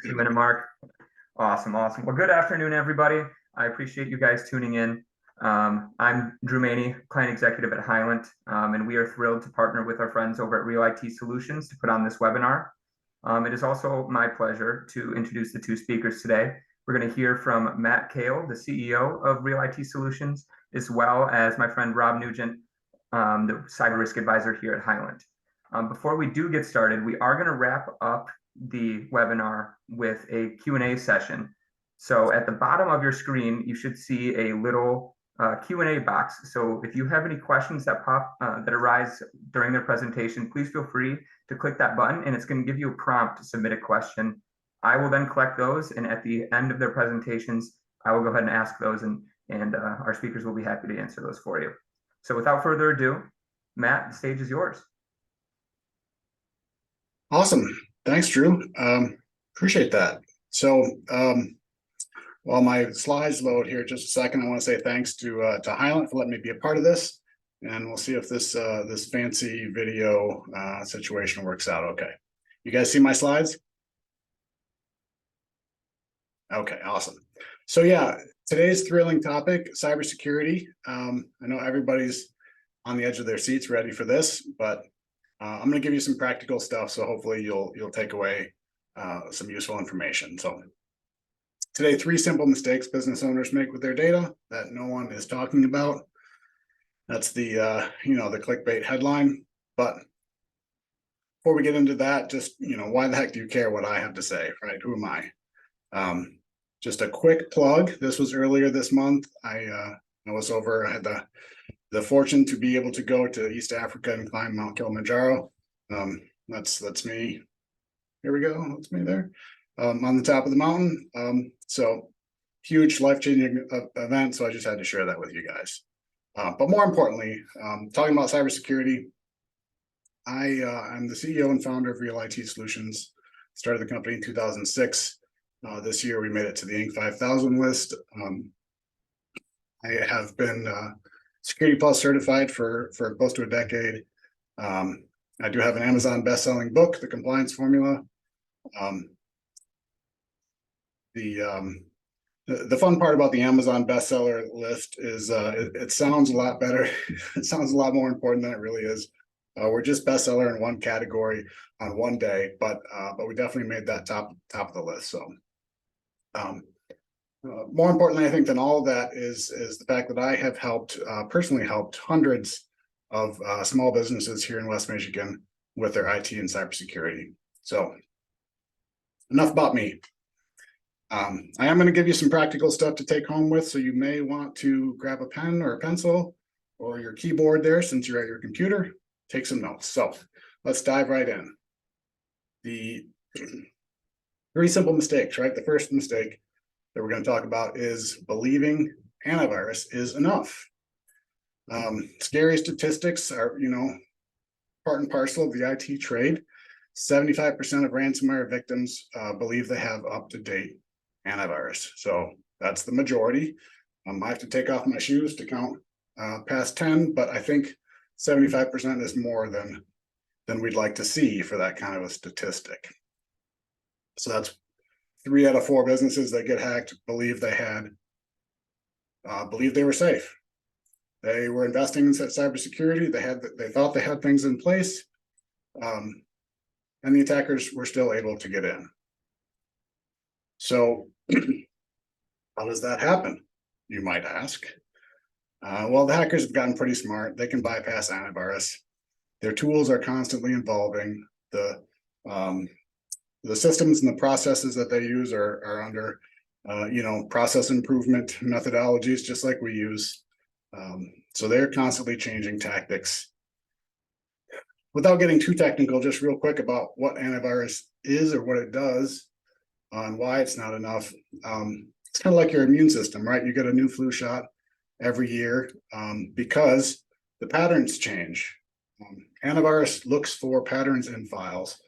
2 minute mark. Awesome, awesome. Well, good afternoon, everybody. I appreciate you guys tuning in. I'm Drew Maney, client executive at Hylant, and we are thrilled to partner with our friends over at Real IT Solutions to put on this webinar. It is also my pleasure to introduce the two speakers today. We're going to hear from Matt Kahle, the CEO of Real IT Solutions, as well as my friend Rob Nugent, the cyber risk advisor here at Hylant. Before we do get started, we are going to wrap up the webinar with a Q&A session. So at the bottom of your screen, you should see a little Q&A box. So if you have any questions that arise during their presentation, please feel free to click that button, and it's going to give you a prompt to submit a question. I will then collect those, and at the end of their presentations, I will go ahead and ask those, and our speakers will be happy to answer those for you. So without further ado, Matt, the stage is yours. Awesome. Thanks, Drew. Appreciate that. So while my slides load here just a second, I want to say thanks to Hylant for letting me be a part of this. And we'll see if this this fancy video situation works out okay. You guys see my slides? Okay, awesome. So yeah, today's thrilling topic, cybersecurity. I know everybody's on the edge of their seats ready for this, but I'm going to give you some practical stuff, so hopefully you'll take away some useful information. So today, 3 simple mistakes business owners make with their data that no one is talking about. That's the the clickbait headline. But before we get into that, just why the heck do you care what I have to say, right? Who am I? Just a quick plug. This was earlier this month. I was over. I had the fortune to be able to go to East Africa and climb Mount Kilimanjaro. That's me. Here we go. That's me there on the top of the mountain. So huge life-changing event. So I just had to share that with you guys. But more importantly, talking about cybersecurity, I'm the CEO and founder of Real IT Solutions. Started the company in 2006. This year we made it to the Inc. 5000 list. I have been Security Plus certified for close to a decade. I do have an Amazon best-selling book, The Compliance Formula. The fun part about the Amazon bestseller list is it sounds a lot better. It sounds a lot more important than it really is. We're just bestseller in one category on one day, but we definitely made that top of the list. So more importantly, I think, than all of that is the fact that I have personally helped hundreds of small businesses here in West Michigan with their IT and cybersecurity. So enough about me. I am going to give you some practical stuff to take home with, so you may want to grab a pen or a pencil or your keyboard there since you're at your computer. Take some notes. So let's dive right in. The 3 simple mistakes, right? The first mistake that we're going to talk about is believing antivirus is enough. Scary statistics are, part and parcel of the IT trade. 75% of ransomware victims believe they have up-to-date antivirus. So that's the majority. I have to take off my shoes to count past 10, but I think 75% is more than we'd like to see for that kind of a statistic. So that's 3 out of 4 businesses that get hacked believe they were safe. They were investing in cybersecurity. They thought they had things in place, and the attackers were still able to get in. So how does that happen, you might ask? Well, the hackers have gotten pretty smart. They can bypass antivirus. Their tools are constantly evolving. The systems and the processes that they use are under, process improvement methodologies, just like we use. So they're constantly changing tactics. Without getting too technical, just real quick about what antivirus is or what it does and why it's not enough. It's kind of like your immune system, right? You get a new flu shot every year because the patterns change. Antivirus looks for patterns in files.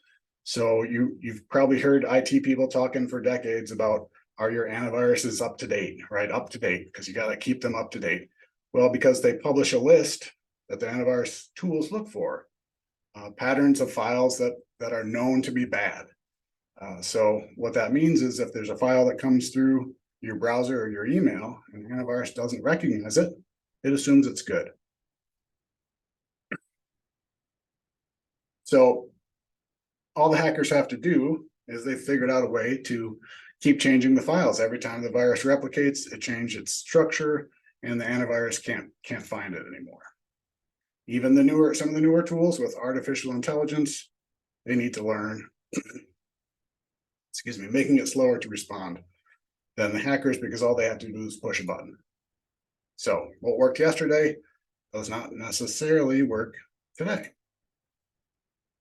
So you've probably heard IT people talking for decades about, are your antiviruses up to date, right? Up to date, because you got to keep them up to date. Well, because they publish a list that the antivirus tools look for, patterns of files that are known to be bad. So what that means is if there's a file that comes through your browser or your email and the antivirus doesn't recognize it, it assumes it's good. So all the hackers have to do is they figured out a way to keep changing the files. Every time the virus replicates, it changes its structure, and the antivirus can't find it anymore. Even some of the newer tools with artificial intelligence, they need to learn, excuse me, making it slower to respond than the hackers, because all they have to do is push a button. So what worked yesterday does not necessarily work today.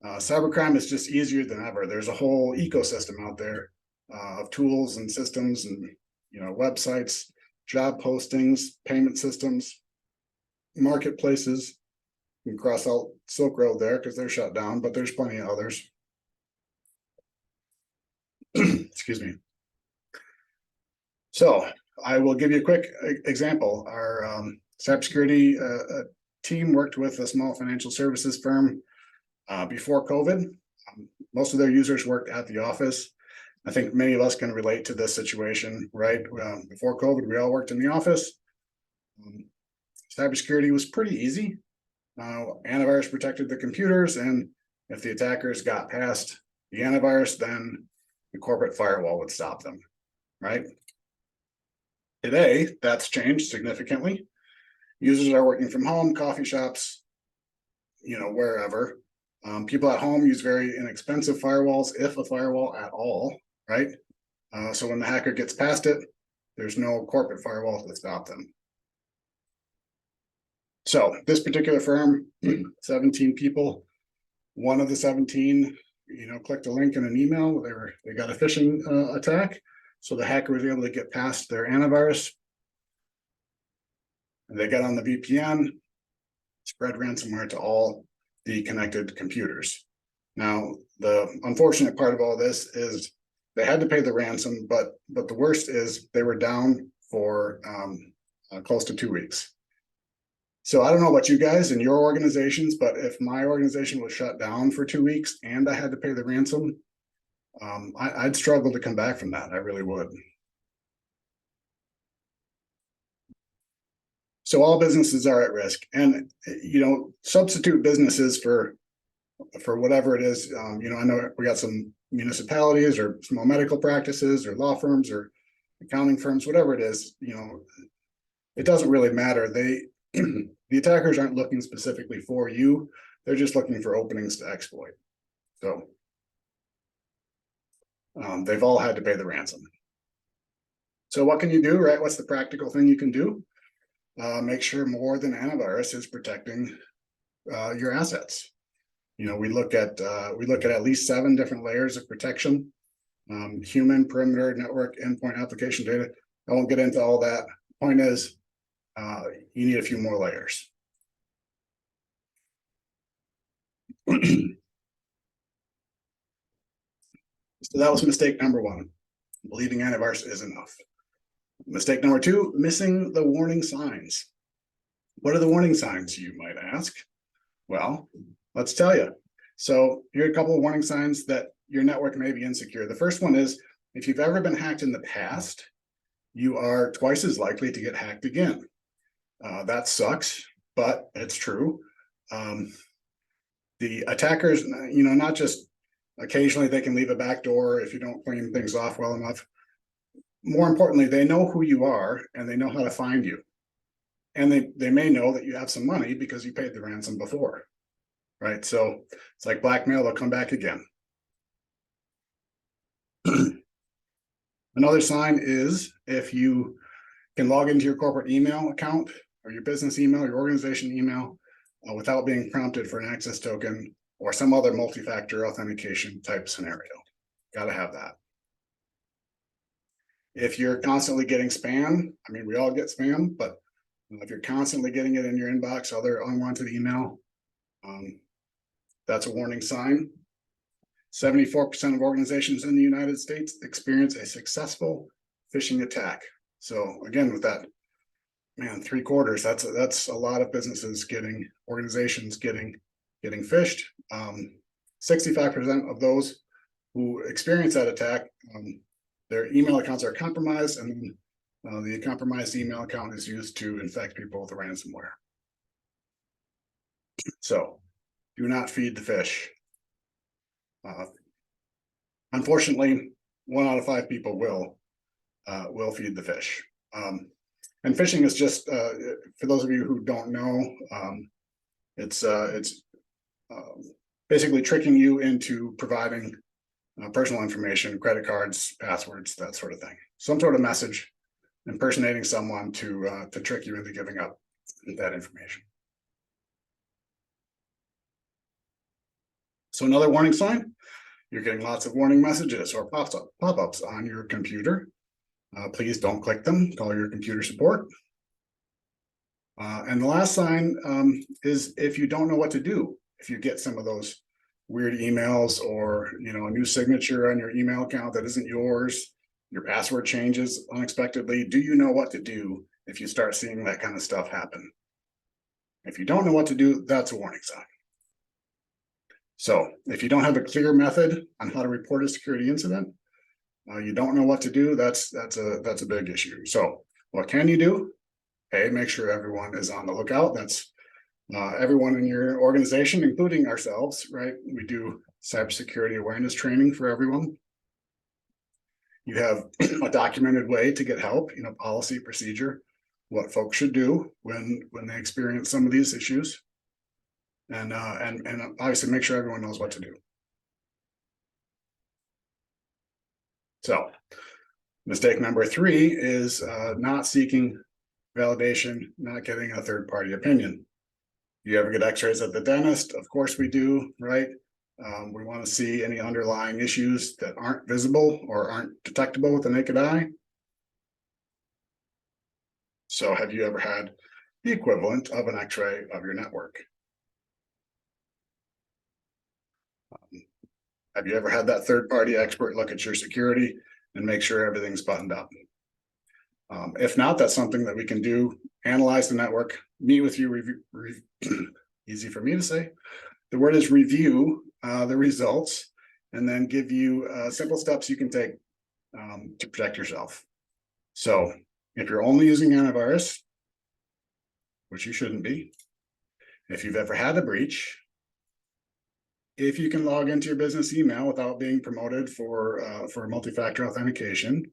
Cybercrime is just easier than ever. There's a whole ecosystem out there of tools and systems and websites, job postings, payment systems, marketplaces. You can cross out Silk Road there because they're shut down, but there's plenty of others. Excuse me. So I will give you a quick example. Our cybersecurity team worked with a small financial services firm before COVID. Most of their users worked at the office. I think many of us can relate to this situation, right? Before COVID, we all worked in the office. Cybersecurity was pretty easy. Antivirus protected the computers, and if the attackers got past the antivirus, then the corporate firewall would stop them, right? Today, that's changed significantly. Users are working from home, coffee shops, wherever. People at home use very inexpensive firewalls, if a firewall at all, right? So when the hacker gets past it, there's no corporate firewall to stop them. So this particular firm, 17 people, one of the 17, clicked a link in an email. They got a phishing attack. So the hacker was able to get past their antivirus. And they got on the VPN, spread ransomware to all the connected computers. Now, the unfortunate part of all this is they had to pay the ransom, but the worst is they were down for close to 2 weeks. So I don't know about you guys and your organizations, but if my organization was shut down for 2 weeks and I had to pay the ransom, I'd struggle to come back from that. I really would. So all businesses are at risk, and substitute businesses for whatever it is. I know we got some municipalities or small medical practices or law firms or accounting firms, whatever it is. It doesn't really matter. The attackers aren't looking specifically for you. They're just looking for openings to exploit. So they've all had to pay the ransom. So what can you do, right? What's the practical thing you can do? Make sure more than antivirus is protecting your assets. We look at least 7 different layers of protection: human, perimeter, network, endpoint, application data. I won't get into all that. Point is, you need a few more layers. So that was mistake number 1. Believing antivirus is enough. Mistake number 2, missing the warning signs. What are the warning signs, you might ask? Well, let's tell you. So here are a couple of warning signs that your network may be insecure. The first one is, if you've ever been hacked in the past, you are twice as likely to get hacked again. That sucks, but it's true. The attackers, not just occasionally they can leave a back door if you don't clean things off well enough. More importantly, they know who you are and they know how to find you. And they may know that you have some money because you paid the ransom before, right? So it's like blackmail, they'll come back again. Another sign is if you can log into your corporate email account or your business email, your organization email, without being prompted for an access token or some other multi-factor authentication type scenario. Got to have that. If you're constantly getting spam, we all get spam, but if you're constantly getting it in your inbox, other unwanted email, that's a warning sign. 74% of organizations in the United States experience a successful phishing attack. So again, with that, 3/4, that's a lot of businesses organizations getting phished. 65% of those who experience that attack, their email accounts are compromised, and then the compromised email account is used to infect people with ransomware. So do not feed the fish. Unfortunately, 1 out of 5 people will feed the fish. And phishing is just, for those of you who don't know, it's basically tricking you into providing personal information, credit cards, passwords, that sort of thing. Some sort of message impersonating someone to trick you into giving up that information. So another warning sign, you're getting lots of warning messages or pop-ups on your computer. Please don't click them, call your computer support. And the last sign is if you don't know what to do, if you get some of those weird emails or a new signature on your email account that isn't yours, your password changes unexpectedly, do you know what to do if you start seeing that kind of stuff happen? If you don't know what to do, that's a warning sign. So if you don't have a clear method on how to report a security incident, you don't know what to do, that's a big issue. So what can you do? Hey, make sure everyone is on the lookout. That's everyone in your organization, including ourselves, right? We do cybersecurity awareness training for everyone. You have a documented way to get help, policy, procedure, what folks should do when they experience some of these issues. And obviously make sure everyone knows what to do. So mistake number 3 is not seeking validation, not getting a third-party opinion. You ever get x-rays at the dentist? Of course we do, right? We want to see any underlying issues that aren't visible or aren't detectable with the naked eye. So have you ever had the equivalent of an x-ray of your network? Have you ever had that third-party expert look at your security and make sure everything's buttoned up? If not, that's something that we can do. Analyze the network, meet with you, easy for me to say. The word is review the results, and then give you simple steps you can take to protect yourself. So if you're only using antivirus, which you shouldn't be, if you've ever had a breach, if you can log into your business email without being promoted for multi-factor authentication,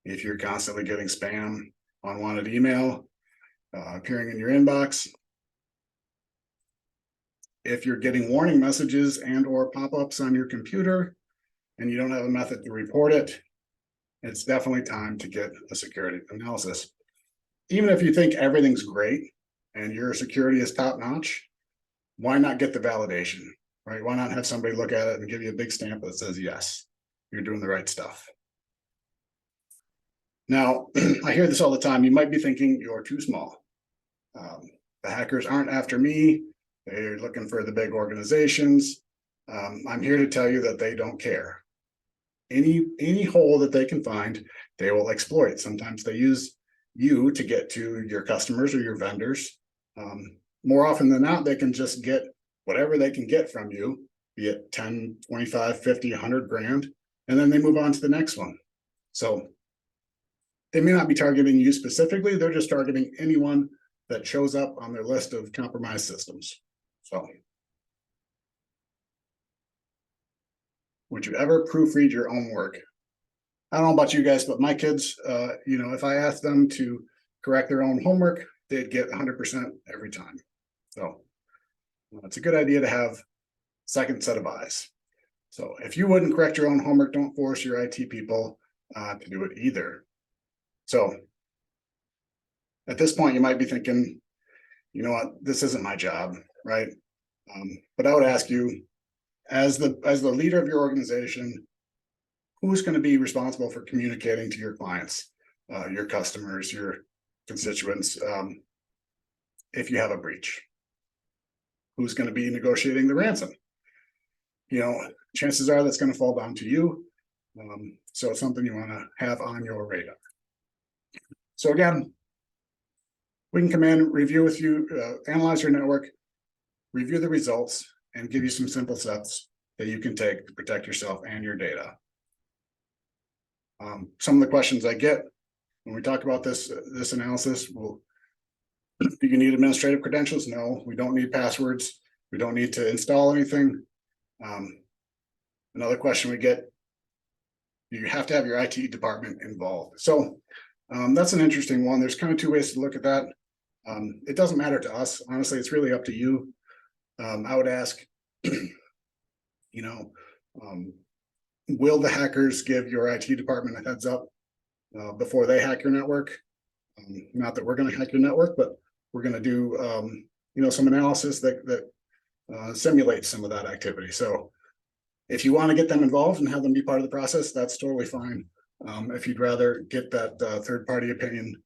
if you're constantly getting spam, unwanted email appearing in your inbox, if you're getting warning messages and or pop-ups on your computer and you don't have a method to report it, it's definitely time to get a security analysis. Even if you think everything's great and your security is top-notch, why not get the validation, right? Why not have somebody look at it and give you a big stamp that says, yes, you're doing the right stuff. Now, I hear this all the time. You might be thinking you're too small. The hackers aren't after me. They're looking for the big organizations. I'm here to tell you that they don't care. Any hole that they can find, they will exploit. Sometimes they use you to get to your customers or your vendors. More often than not, they can just get whatever they can get from you, be it 10, 25, 50, 100 grand, and then they move on to the next one. So they may not be targeting you specifically, they're just targeting anyone that shows up on their list of compromised systems. So, would you ever proofread your own work? I don't know about you guys, but my kids, if I asked them to correct their own homework, they'd get 100% every time. So, it's a good idea to have a second set of eyes. So, if you wouldn't correct your own homework, don't force your IT people to do it either. So, at this point, you might be thinking, you know what, this isn't my job, right? But I would ask you, as the leader of your organization, who's going to be responsible for communicating to your clients, your customers, your constituents, if you have a breach? Who's going to be negotiating the ransom? Chances are that's going to fall down to you. So it's something you want to have on your radar. So again, we can come in, review with you, analyze your network, review the results, and give you some simple steps that you can take to protect yourself and your data. Some of the questions I get when we talk about this analysis, do you need administrative credentials? No, we don't need passwords. We don't need to install anything. Another question we get, you have to have your IT department involved. So that's an interesting one. There's kind of two ways to look at that. It doesn't matter to us. Honestly, it's really up to you. I would ask, will the hackers give your IT department a heads up before they hack your network? Not that we're going to hack your network, but we're going to do some analysis that simulates some of that activity. So if you want to get them involved and have them be part of the process, that's totally fine. If you'd rather get that third-party opinion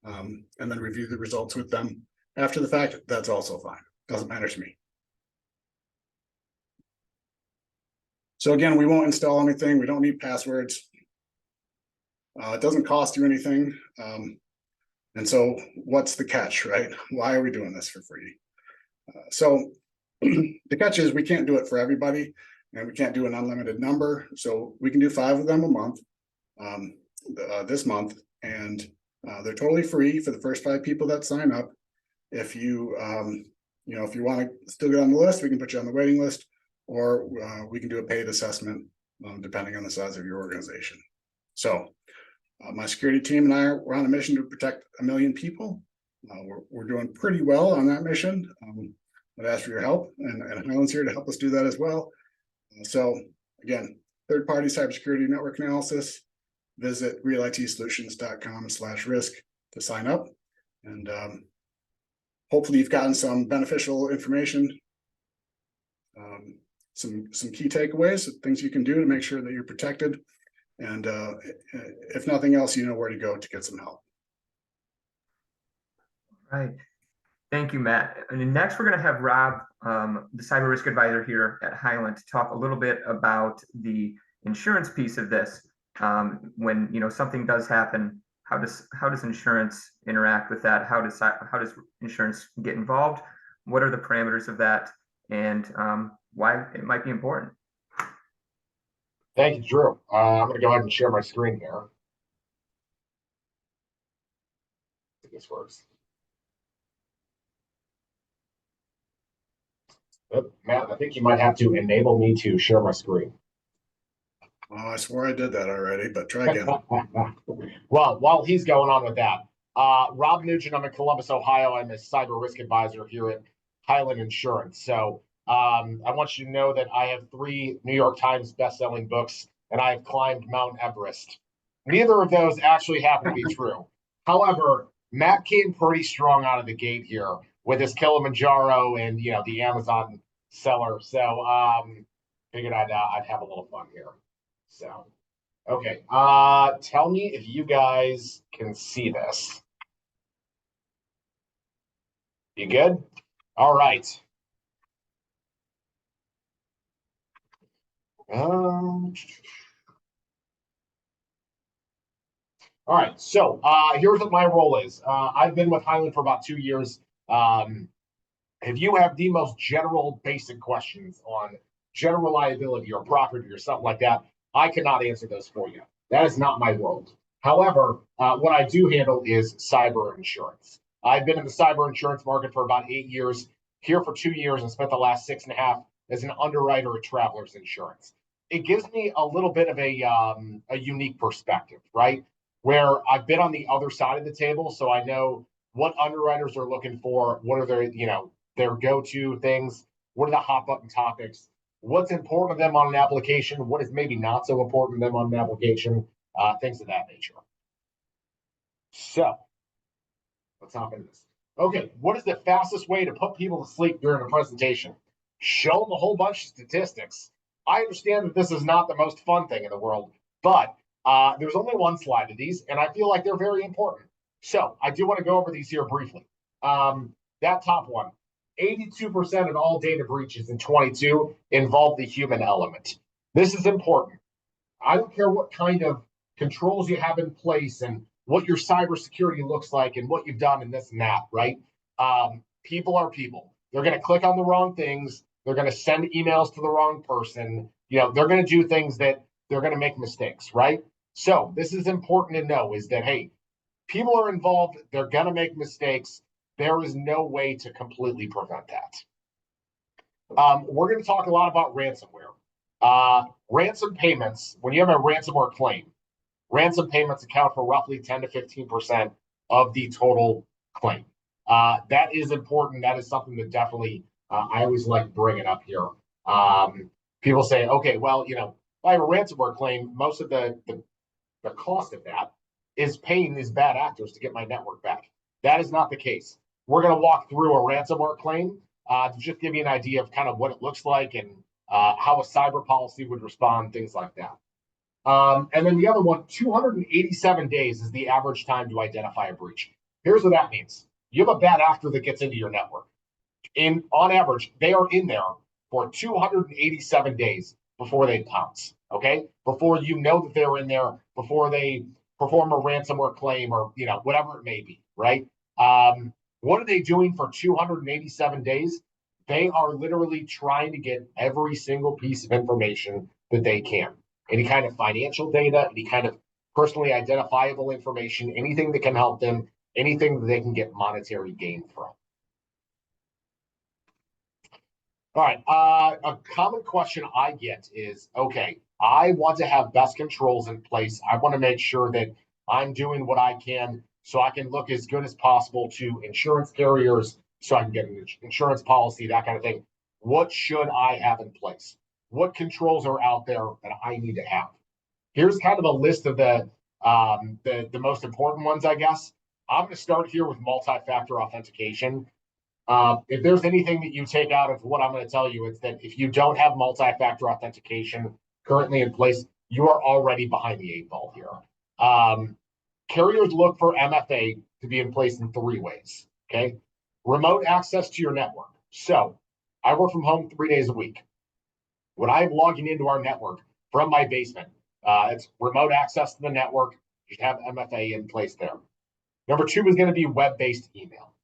and then review the results with them after the fact, that's also fine. Doesn't matter to me. So again, we won't install anything. We don't need passwords. It doesn't cost you anything. And so what's the catch, right? Why are we doing this for free? So the catch is we can't do it for everybody, and we can't do an unlimited number. So we can do 5 of them a month this month, and they're totally free for the first 5 people that sign up. If you if you want to still get on the list, we can put you on the waiting list, or we can do a paid assessment depending on the size of your organization. So my security team and I, we're on a mission to protect 1 million people. We're doing pretty well on that mission. I'd ask for your help, and Hyland's here to help us do that as well. So again, third-party cybersecurity network analysis, visit realitysolutions.com/risk to sign up. And hopefully you've gotten some beneficial information, some key takeaways, things you can do to make sure that you're protected. And if nothing else, you know where to go to get some help. Right. Thank you, Matt. And next, we're going to have Rob, the cyber risk advisor here at Hylant, talk a little bit about the insurance piece of this. When something does happen, how does insurance interact with that? How does insurance get involved? What are the parameters of that, and why it might be important? Thank you, Drew. I'm going to go ahead and share my screen here. If this works. Oh, Matt, I think you might have to enable me to share my screen. Oh, I swore I did that already, but try again. Well, while he's going on with that, Rob Nugent, I'm in Columbus, Ohio. I'm a cyber risk advisor here at Hylant Insurance. So I want you to know that I have 3 New York Times best-selling books, and I have climbed Mount Everest. Neither of those actually happen to be true. However, Matt came pretty strong out of the gate here with his Kilimanjaro and the Amazon seller. So figured I'd have a little fun here. So okay, tell me if you guys can see this. You good? All right. All right, so here's what my role is. I've been with Hylant for about 2 years. If you have the most general basic questions on general liability or property or something like that, I cannot answer those for you. That is not my world. However, what I do handle is cyber insurance. I've been in the cyber insurance market for about 8 years, here for 2 years, and spent the last 6.5 as an underwriter at Travelers Insurance. It gives me a little bit of a unique perspective, right? Where I've been on the other side of the table, so I know what underwriters are looking for, what are their go-to things, what are the hot button topics, what's important to them on an application, what is maybe not so important to them on an application, things of that nature. So let's hop into this. Okay, what is the fastest way to put people to sleep during a presentation? Show them a whole bunch of statistics. I understand that this is not the most fun thing in the world, but there's only one slide of these, and I feel like they're very important. So I do want to go over these here briefly. That top one, 82% of all data breaches in 22 involve the human element. This is important. I don't care what kind of controls you have in place and what your cybersecurity looks like and what you've done and this and that, right? People are people. They're going to click on the wrong things. They're going to send emails to the wrong person. You know, they're going to do things that they're going to make mistakes, right? So this is important to know is that, hey, people are involved. They're going to make mistakes. There is no way to completely prevent that. We're going to talk a lot about ransomware. Ransom payments, when you have a ransomware claim, ransom payments account for roughly 10 to 15% of the total claim. That is important. That is something that definitely I always like bringing up here. People say, okay, well, you know, if I have a ransomware claim, most of the cost of that is paying these bad actors to get my network back. That is not the case. We're going to walk through a ransomware claim to just give you an idea of kind of what it looks like and how a cyber policy would respond, things like that. And then the other one, 287 days is the average time to identify a breach. Here's what that means. You have a bad actor that gets into your network. On average, they are in there for 287 days before they pounce, okay? Before you know that they're in there, before they perform a ransomware claim or, you know, whatever it may be, right? What are they doing for 287 days? They are literally trying to get every single piece of information that they can. Any kind of financial data, any kind of personally identifiable information, anything that can help them, anything that they can get monetary gain from. All right, a common question I get is, okay, I want to have best controls in place. I want to make sure that I'm doing what I can so I can look as good as possible to insurance carriers, so I can get an insurance policy, that kind of thing. What should I have in place? What controls are out there that I need to have? Here's kind of a list of the most important ones, I guess. I'm going to start here with multi-factor authentication. If there's anything that you take out of what I'm going to tell you, it's that if you don't have multi-factor authentication currently in place, you are already behind the 8 ball here. Carriers look for MFA to be in place in 3 ways, okay? Remote access to your network. So I work from home 3 days a week. When I'm logging into our network from my basement, it's remote access to the network. You should have MFA in place there. Number 2 is going to be web-based email.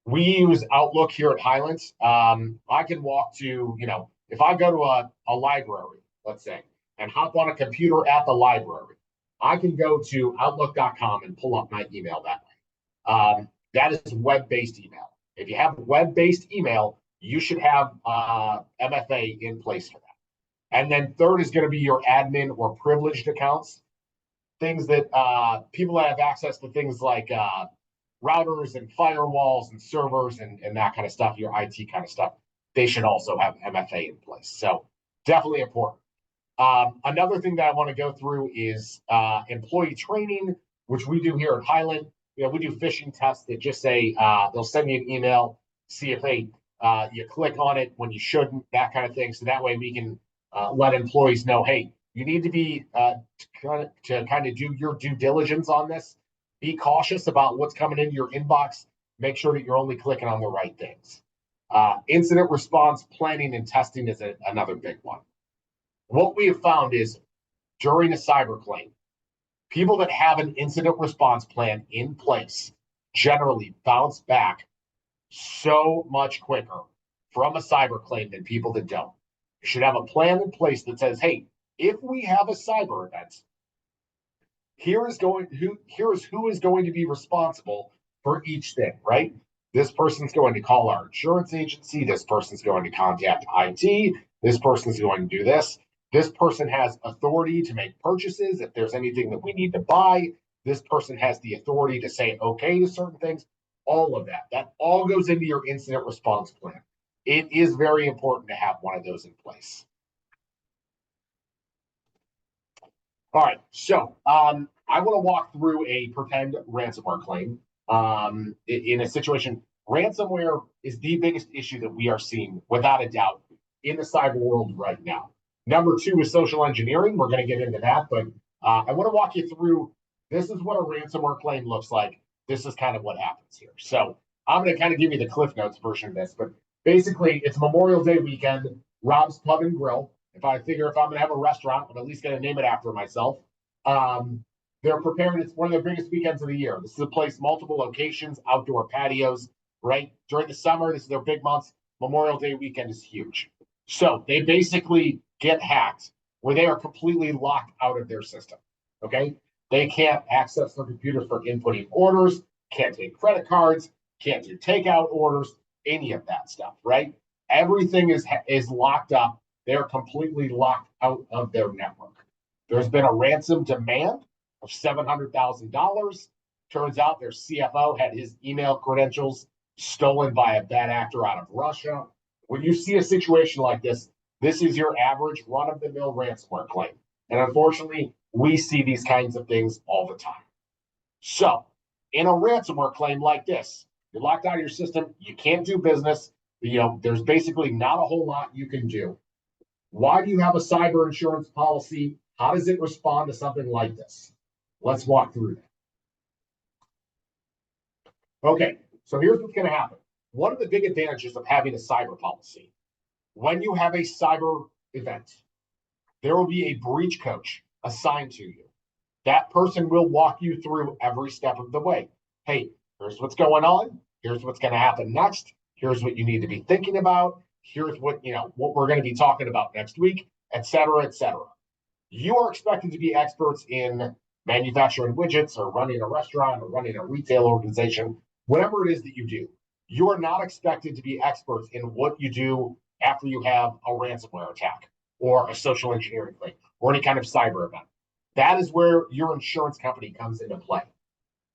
We use Outlook here at Hylant. I can walk to, you know, if I go to a library, let's say, and hop on a computer at the library, I can go to Outlook.com and pull up my email that way. That is web-based email. If you have web-based email, you should have MFA in place for that. And then 3rd is going to be your admin or privileged accounts, things that people that have access to things like routers and firewalls and servers and that kind of stuff, your IT kind of stuff, they should also have MFA in place. So definitely important. Another thing that I want to go through is employee training, which we do here at Hylant. You know, we do phishing tests that just say they'll send you an email, see if you click on it when you shouldn't, that kind of thing. So that way we can let employees know, hey, you need to be to kind of do your due diligence on this. Be cautious about what's coming into your inbox. Make sure that you're only clicking on the right things. Incident response planning and testing is another big one. What we have found is during a cyber claim, people that have an incident response plan in place generally bounce back so much quicker from a cyber claim than people that don't. You should have a plan in place that says, hey, if we have a cyber event, here is who is going to be responsible for each thing, right? This person's going to call our insurance agency. This person's going to contact IT. This person's going to do this. This person has authority to make purchases if there's anything that we need to buy. This person has the authority to say okay to certain things. All of that. That all goes into your incident response plan. It is very important to have one of those in place. All right, so I want to walk through a pretend ransomware claim. In a situation, ransomware is the biggest issue that we are seeing, without a doubt, in the cyber world right now. Number 2 is social engineering. We're going to get into that, but I want to walk you through, this is what a ransomware claim looks like. This is kind of what happens here. So I'm going to kind of give you the Cliff Notes version of this, but basically it's Memorial Day weekend, Rob's Pub and Grill. If I'm going to have a restaurant, I'm at least going to name it after myself. They're preparing, it's one of their biggest weekends of the year. This is a place, multiple locations, outdoor patios, right? During the summer, this is their big months. Memorial Day weekend is huge. So they basically get hacked where they are completely locked out of their system. Okay. They can't access their computers for inputting orders, can't take credit cards, can't do takeout orders, any of that stuff, right? Everything is locked up. They're completely locked out of their network. There's been a ransom demand of $700,000. Turns out their CFO had his email credentials stolen by a bad actor out of Russia. When you see a situation like this, this is your average run-of-the-mill ransomware claim. And unfortunately, we see these kinds of things all the time. So, in a ransomware claim like this, you're locked out of your system, you can't do business, there's basically not a whole lot you can do. Why do you have a cyber insurance policy? How does it respond to something like this? Let's walk through that. Okay, so here's what's going to happen. One of the big advantages of having a cyber policy, when you have a cyber event, there will be a breach coach assigned to you. That person will walk you through every step of the way. Hey, here's what's going on. Here's what's going to happen next. Here's what you need to be thinking about. Here's what we're going to be talking about next week, et cetera, et cetera. You are expected to be experts in manufacturing widgets or running a restaurant or running a retail organization, whatever it is that you do. You are not expected to be experts in what you do after you have a ransomware attack or a social engineering claim or any kind of cyber event. That is where your insurance company comes into play.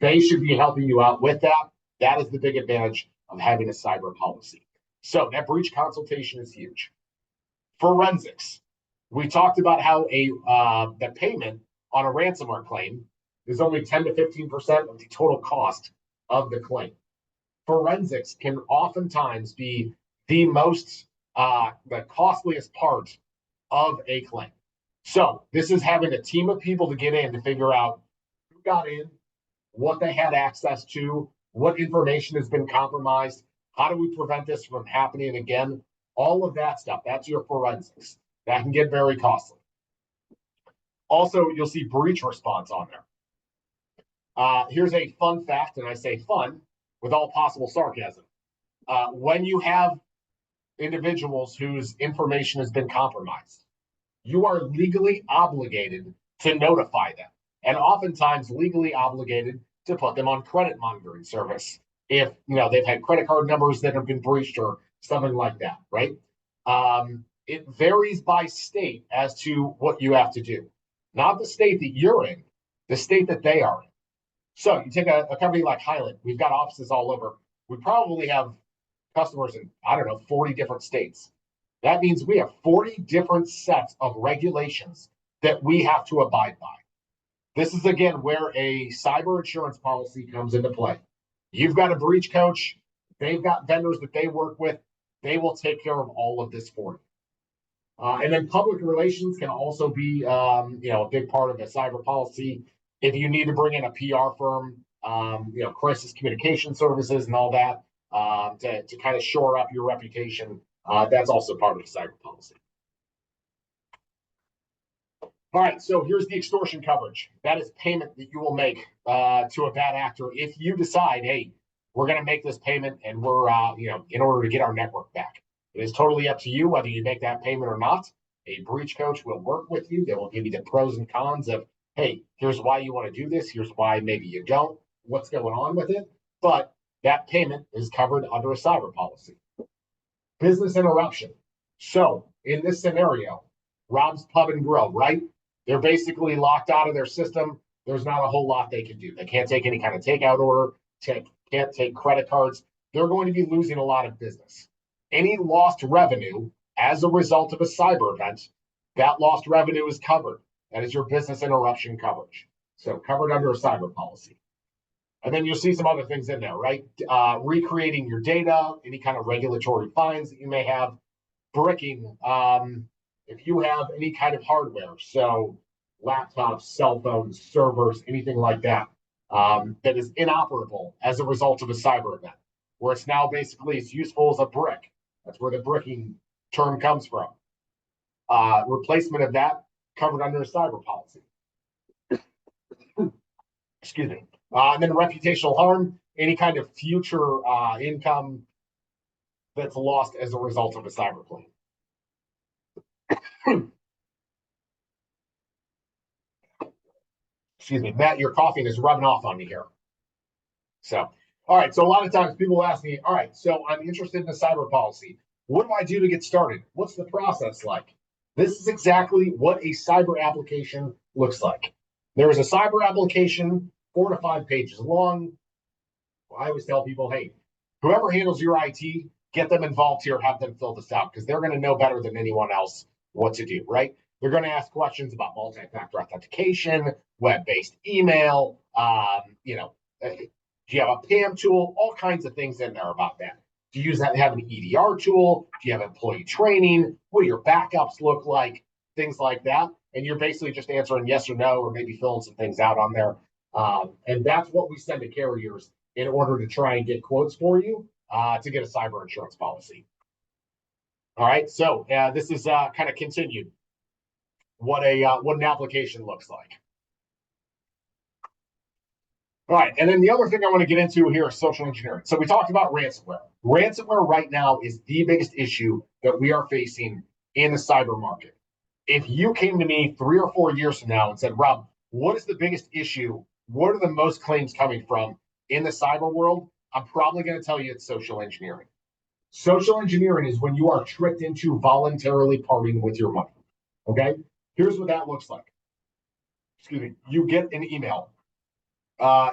They should be helping you out with that. That is the big advantage of having a cyber policy. So that breach consultation is huge. Forensics. We talked about how the payment on a ransomware claim is only 10 to 15% of the total cost of the claim. Forensics can oftentimes be the costliest part of a claim. So this is having a team of people to get in to figure out who got in, what they had access to, what information has been compromised, how do we prevent this from happening again? All of that stuff, that's your forensics. That can get very costly. Also, you'll see breach response on there. Here's a fun fact, and I say fun with all possible sarcasm. When you have individuals whose information has been compromised, you are legally obligated to notify them, and oftentimes legally obligated to put them on credit monitoring service if they've had credit card numbers that have been breached or something like that, right? It varies by state as to what you have to do. Not the state that you're in, the state that they are in. So you take a company like Hylant, we've got offices all over. We probably have customers in, 40 different states. That means we have 40 different sets of regulations that we have to abide by. This is, again, where a cyber insurance policy comes into play. You've got a breach coach. They've got vendors that they work with. They will take care of all of this for you. And then public relations can also be, a big part of a cyber policy. If you need to bring in a PR firm, crisis communication services and all that, to kind of shore up your reputation, that's also part of the cyber policy. All right, so here's the extortion coverage. That is payment that you will make to a bad actor if you decide, hey, we're going to make this payment and we're, in order to get our network back. It is totally up to you whether you make that payment or not. A breach coach will work with you. They will give you the pros and cons of, hey, here's why you want to do this. Here's why maybe you don't. What's going on with it? But that payment is covered under a cyber policy. Business interruption. So in this scenario, Rob's Pub and Grill, right? They're basically locked out of their system. There's not a whole lot they can do. They can't take any kind of takeout order, can't take credit cards. They're going to be losing a lot of business. Any lost revenue as a result of a cyber event, that lost revenue is covered. That is your business interruption coverage. So covered under a cyber policy. And then you'll see some other things in there, right? Recreating your data, any kind of regulatory fines that you may have, bricking, if you have any kind of hardware, so laptops, cell phones, servers, anything like that, that is inoperable as a result of a cyber event, where it's now basically as useful as a brick. That's where the bricking term comes from. Replacement of that covered under a cyber policy. Excuse me. And then reputational harm, any kind of future income that's lost as a result of a cyber claim. Excuse me, Matt, your coughing is rubbing off on me here. So, all right. So a lot of times people ask me, all right, so I'm interested in a cyber policy. What do I do to get started? What's the process like? This is exactly what a cyber application looks like. There is a cyber application, 4 to 5 pages long. I always tell people, hey, whoever handles your IT, get them involved here, have them fill this out, because they're going to know better than anyone else what to do, right? They're going to ask questions about multi-factor authentication, web-based email, do you have a PAM tool? All kinds of things in there about that. Do you have an EDR tool? Do you have employee training? What do your backups look like? Things like that. And you're basically just answering yes or no, or maybe filling some things out on there. And that's what we send to carriers in order to try and get quotes for you to get a cyber insurance policy. All right, so this is kind of continued what an application looks like. All right, and then the other thing I want to get into here is social engineering. So we talked about ransomware. Ransomware right now is the biggest issue that we are facing in the cyber market. If you came to me 3 or 4 years from now and said, Rob, what is the biggest issue? What are the most claims coming from in the cyber world? I'm probably going to tell you it's social engineering. Social engineering is when you are tricked into voluntarily parting with your money. Okay, here's what that looks like. Excuse me. You get an email.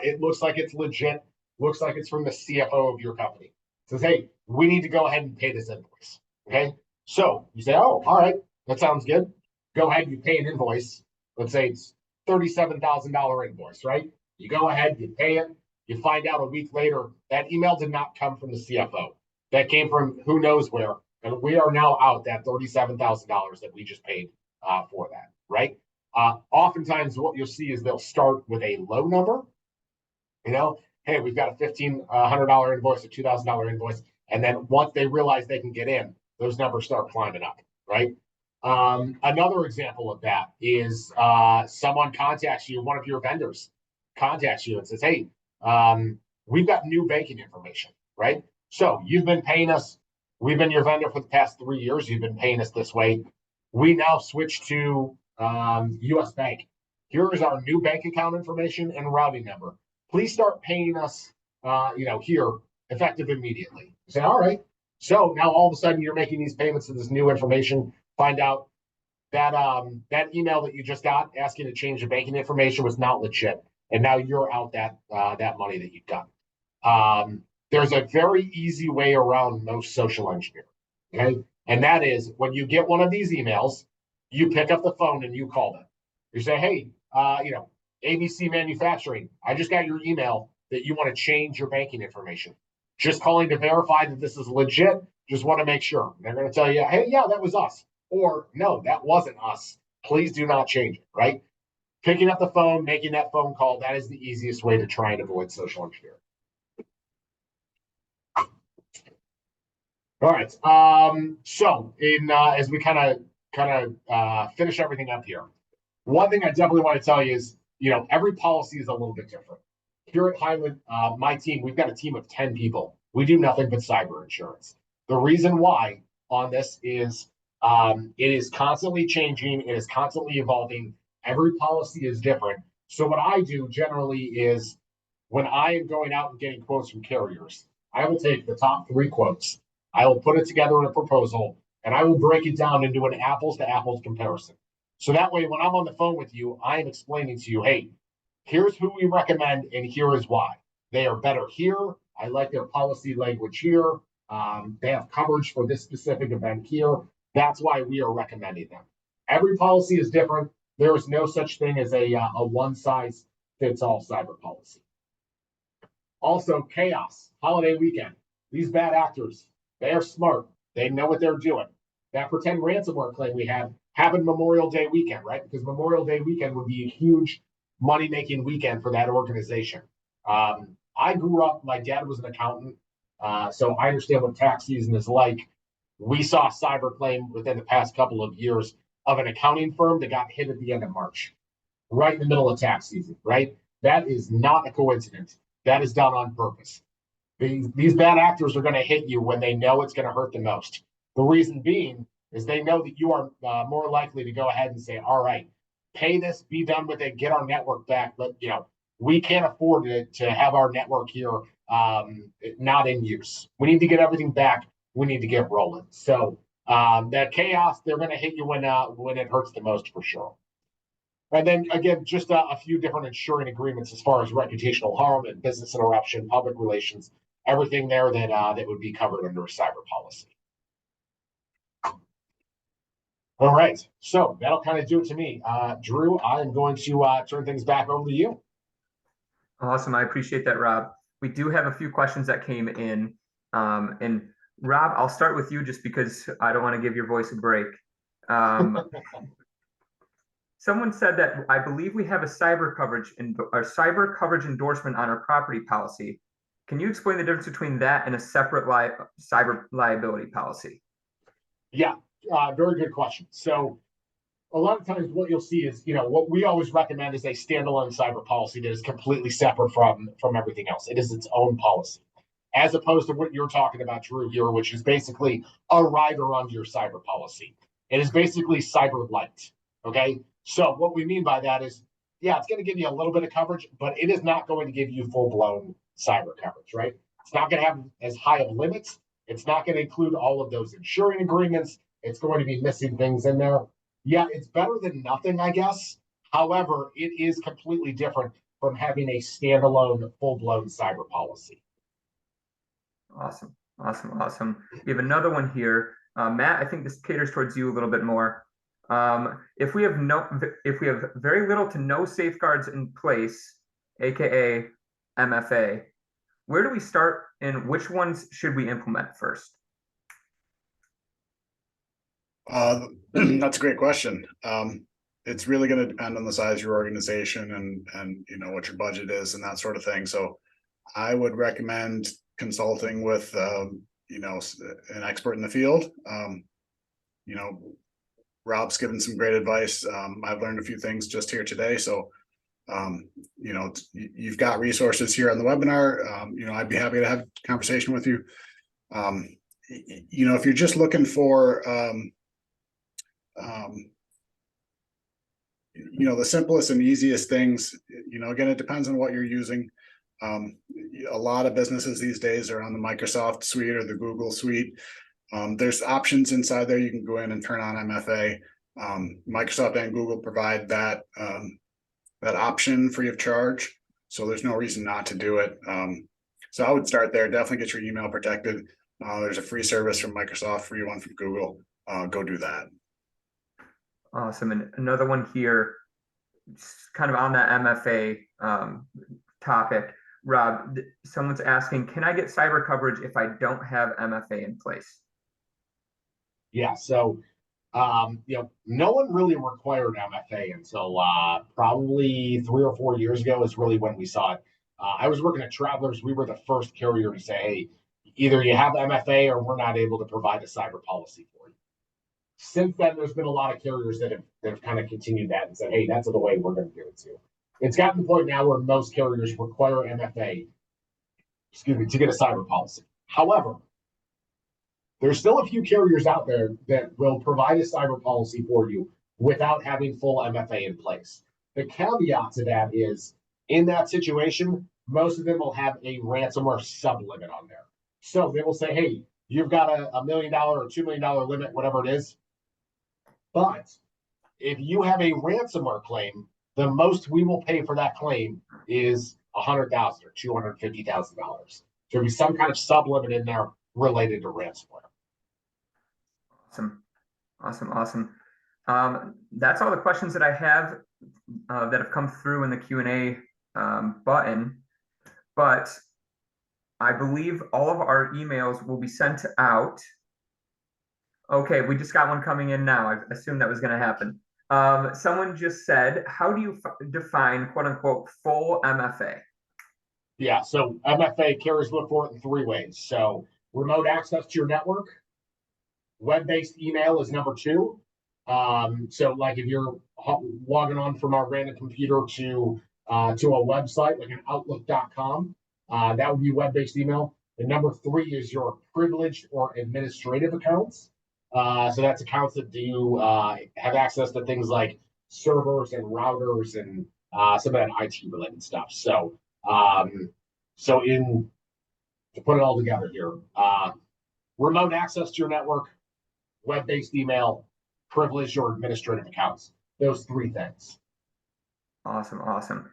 It looks like it's legit. Looks like it's from the CFO of your company. It says, hey, we need to go ahead and pay this invoice. Okay, so you say, oh, all right, that sounds good. Go ahead and you pay an invoice. Let's say it's $37,000 invoice, right? You go ahead, you pay it. You find out a week later that email did not come from the CFO. That came from who knows where. And we are now out that $37,000 that we just paid for that, right? Oftentimes what you'll see is they'll start with a low number. Hey, we've got a $1,500 invoice, a $2,000 invoice. And then once they realize they can get in, those numbers start climbing up, right? Another example of that is someone contacts you, one of your vendors contacts you and says, hey, we've got new banking information, right? So you've been paying us, we've been your vendor for the past 3 years, you've been paying us this way. We now switch to US Bank. Here is our new bank account information and routing number. Please start paying us, here effective immediately. You say, all right. So now all of a sudden you're making these payments to this new information. Find out that that email that you just got asking to change the banking information was not legit, and now you're out that money that you've got. There's a very easy way around most social engineering. Okay, and that is when you get one of these emails, you pick up the phone and you call them. You say, hey, ABC Manufacturing, I just got your email that you want to change your banking information. Just calling to verify that this is legit. Just want to make sure. They're going to tell you, hey, yeah, that was us. Or no, that wasn't us. Please do not change it, right? Picking up the phone, making that phone call, that is the easiest way to try and avoid social engineering. All right. So as we kind of finish everything up here, one thing I definitely want to tell you is, every policy is a little bit different. Here at Hylant, my team, we've got a team of 10 people. We do nothing but cyber insurance. The reason why on this is it is constantly changing. It is constantly evolving. Every policy is different. So what I do generally is when I am going out and getting quotes from carriers, I will take the top 3 quotes. I will put it together in a proposal, and I will break it down into an apples to apples comparison. So that way, when I'm on the phone with you, I am explaining to you, hey, here's who we recommend, and here is why. They are better here. I like their policy language here. They have coverage for this specific event here. That's why we are recommending them. Every policy is different. There is no such thing as a one-size-fits-all cyber policy. Also, chaos, holiday weekend. These bad actors, they are smart. They know what they're doing. That pretend ransomware claim we had happened Memorial Day weekend, right? Because Memorial Day weekend would be a huge money-making weekend for that organization. I grew up, my dad was an accountant, so I understand what tax season is like. We saw a cyber claim within the past couple of years of an accounting firm that got hit at the end of March, right in the middle of tax season, right? That is not a coincidence. That is done on purpose. These bad actors are going to hit you when they know it's going to hurt the most. The reason being is they know that you are more likely to go ahead and say, all right, pay this, be done with it, get our network back. But, we can't afford to have our network here not in use. We need to get everything back. We need to get rolling. So that chaos, they're going to hit you when it hurts the most, for sure. And then again, just a few different insuring agreements as far as reputational harm and business interruption, public relations, everything there that would be covered under a cyber policy. All right, so that'll kind of do it to me. Drew, I am going to turn things back over to you. Awesome. I appreciate that, Rob. We do have a few questions that came in. And Rob, I'll start with you just because I don't want to give your voice a break. Someone said that I believe we have a cyber coverage endorsement on our property policy. Can you explain the difference between that and a separate cyber liability policy? Yeah, very good question. So a lot of times what you'll see is, what we always recommend is a standalone cyber policy that is completely separate from everything else. It is its own policy, as opposed to what you're talking about, Drew, here, which is basically a rider on your cyber policy. It is basically cyber light, okay? So what we mean by that is, yeah, it's going to give you a little bit of coverage, but it is not going to give you full-blown cyber coverage, right? It's not going to have as high of limits. It's not going to include all of those insuring agreements. It's going to be missing things in there. Yeah, it's better than nothing, I guess. However, it is completely different from having a standalone, full-blown cyber policy. Awesome. We have another one here. Matt, I think this caters towards you a little bit more. If we have very little to no safeguards in place, aka MFA, where do we start and which ones should we implement first? That's a great question. It's really going to depend on the size of your organization and what your budget is and that sort of thing. So I would recommend consulting with an expert in the field. Rob's given some great advice. I've learned a few things just here today. So, you've got resources here on the webinar. I'd be happy to have a conversation with you. If you're just looking for, the simplest and easiest things, again, it depends on what you're using. A lot of businesses these days are on the Microsoft suite or the Google suite. There's options inside there. You can go in and turn on MFA. Microsoft and Google provide that option free of charge. So there's no reason not to do it. So I would start there. Definitely get your email protected. There's a free service from Microsoft, free one from Google. Go do that. Awesome. And another one here, kind of on that MFA topic. Rob, someone's asking, can I get cyber coverage if I don't have MFA in place? Yeah, so no one really required MFA until probably 3 or 4 years ago is really when we saw it. I was working at Travelers. We were the first carrier to say, hey, either you have MFA or we're not able to provide a cyber policy for you. Since then, there's been a lot of carriers that have kind of continued that and said, hey, that's the way we're going to do it too. It's gotten to the point now where most carriers require MFA, to get a cyber policy. However, there's still a few carriers out there that will provide a cyber policy for you without having full MFA in place. The caveat to that is, in that situation, most of them will have a ransomware sublimit on there. So they will say, hey, you've got a $1 million or $2 million limit, whatever it is. But if you have a ransomware claim, the most we will pay for that claim is $100,000 or $250,000. There'll be some kind of sublimit in there related to ransomware. Awesome. That's all the questions that I have that have come through in the Q&A button. But I believe all of our emails will be sent out. Okay, we just got one coming in now. I assumed that was going to happen. Someone just said, how do you define quote unquote full MFA? Yeah, so MFA carriers look for it in 3 ways. So remote access to your network, web-based email is number 2. So like if you're logging on from our random computer to a website like an outlook.com, that would be web-based email. And number 3 is your privileged or administrative accounts. So that's accounts that do have access to things like servers and routers and some of that IT related stuff. So, to put it all together here, remote access to your network, web-based email, privileged or administrative accounts. Those 3 things. Awesome, awesome.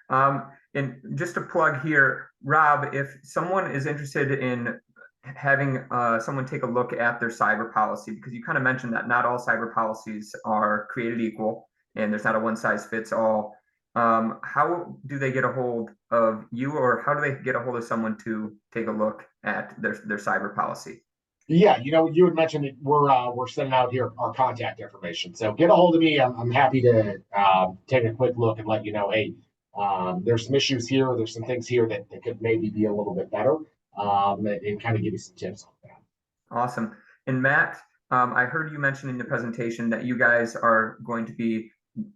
And just to plug here, Rob, if someone is interested in having someone take a look at their cyber policy, because you kind of mentioned that not all cyber policies are created equal and there's not a one size fits all. How do they get a hold of you, or how do they get a hold of someone to take a look at their cyber policy? Yeah, you had mentioned that we're sending out here our contact information. So get a hold of me. I'm happy to take a quick look and let you know, hey, there's some issues here. There's some things here that could maybe be a little bit better, and kind of give you some tips on that. Awesome. And Matt, I heard you mention in the presentation that you guys are going to be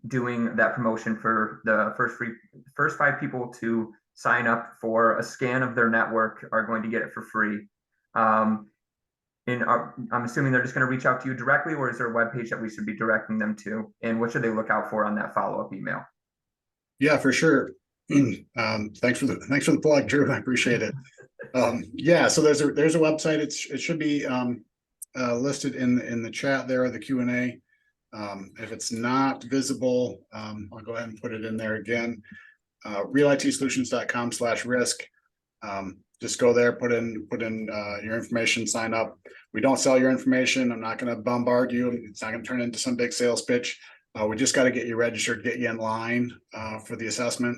doing that promotion for the first 5 people to sign up for a scan of their network are going to get it for free. I'm assuming they're just going to reach out to you directly, or is there a webpage that we should be directing them to? And what should they look out for on that follow-up email? Yeah, for sure. Thanks for the plug, Drew. I appreciate it. Yeah, so there's a website. It should be listed in the chat there, the Q&A. If it's not visible, I'll go ahead and put it in there again. realitsolutions.com/risk. Just go there, put in your information, sign up. We don't sell your information. I'm not going to bombard you. It's not going to turn into some big sales pitch. We just got to get you registered, get you in line for the assessment.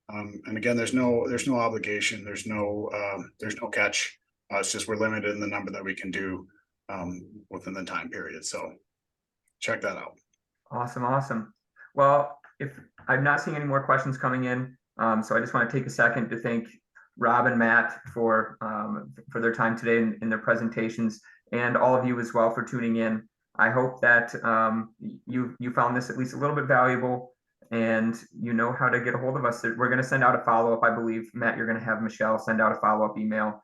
And again, there's no obligation. There's no catch. It's just we're limited in the number that we can do within the time period. So check that out. Awesome, awesome. Well, if I'm not seeing any more questions coming in, so I just want to take a second to thank Rob and Matt for their time today in their presentations, and all of you as well for tuning in. I hope that you found this at least a little bit valuable, and you know how to get a hold of us. We're going to send out a follow-up. I believe, Matt, you're going to have Michelle send out a follow-up email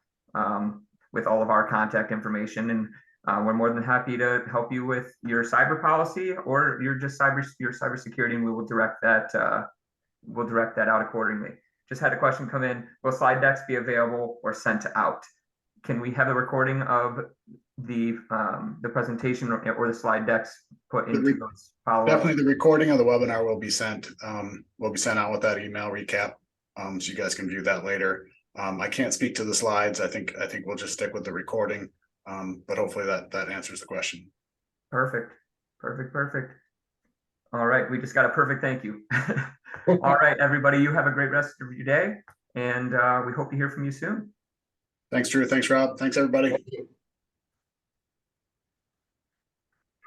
with all of our contact information, and we're more than happy to help you with your cyber policy or your cybersecurity, and we will direct that out accordingly. Just had a question come in. Will slide decks be available or sent out? Can we have a recording of the presentation or the slide decks put into those follow-ups? Definitely, the recording of the webinar will be sent. Will be sent out with that email recap, so you guys can view that later. I can't speak to the slides. I think we'll just stick with the recording, but hopefully that answers the question. Perfect. All right, we just got a perfect thank you. All right, everybody, you have a great rest of your day, and we hope to hear from you soon. Thanks, Drew. Thanks, Rob. Thanks, everybody. Thank you.